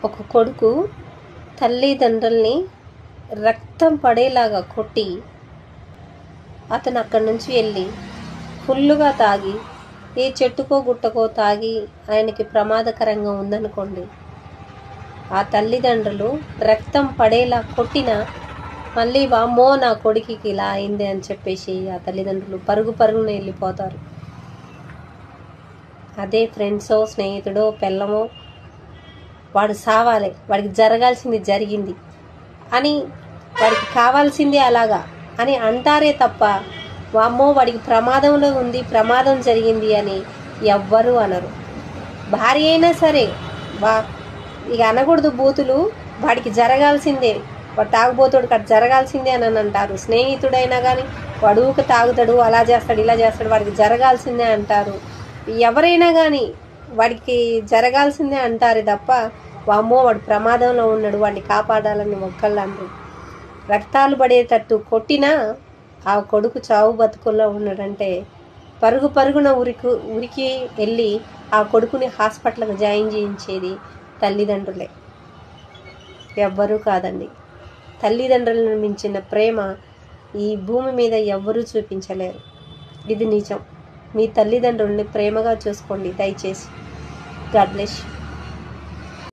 ఒక కొడుకు తల్లిదండ్రుల్ని రక్తం పడేలాగా కొట్టి అతను అక్కడి నుంచి వెళ్ళి ఫుల్లుగా తాగి ఏ చెట్టుకో గుట్టకో తాగి ఆయనకి ప్రమాదకరంగా ఉందనుకోండి, ఆ తల్లిదండ్రులు రక్తం పడేలా కొట్టినా మళ్ళీ వామ్మో నా కొడుకుకి ఇలా అయింది అని చెప్పేసి ఆ తల్లిదండ్రులు పరుగున వెళ్ళిపోతారు. అదే ఫ్రెండ్సో స్నేహితుడో పెళ్ళమో వాడు సావాలి, వాడికి జరగాల్సింది జరిగింది అని, వాడికి కావాల్సింది అలాగా అని అంటారే తప్ప వామ్మో వాడికి ప్రమాదంలో ఉంది, ప్రమాదం జరిగింది అని ఎవ్వరూ అనరు. భార్య అయినా సరే ఇక అనకూడదు బూతులు, వాడికి జరగాల్సిందే, వాడు తాగుబోతాడు కట్ జరగాల్సిందే అని అంటారు. స్నేహితుడైనా కానీ వాడు ఊక తాగుతాడు, అలా చేస్తాడు ఇలా చేస్తాడు, వాడికి జరగాల్సిందే అంటారు. ఎవరైనా కానీ వాడికి జరగాల్సిందే అంటారు తప్ప వామ్మో వాడు ప్రమాదంలో ఉన్నాడు వాడిని కాపాడాలని ఒక్కళ్ళు అనరు. రక్తాలు పడేటట్టు కొట్టినా ఆ కొడుకు చావు బతుకుల్లో ఉన్నాడంటే పరుగున ఉరికి వెళ్ళి ఆ కొడుకుని హాస్పిటల్కి జాయిన్ చేయించేది తల్లిదండ్రులే, ఎవ్వరూ కాదండి. తల్లిదండ్రులను మించిన ప్రేమ ఈ భూమి మీద ఎవ్వరూ చూపించలేరు. ఇది నిజం. మీ తల్లిదండ్రుల్ని ప్రేమగా చూసుకోండి దయచేసి. God bless you.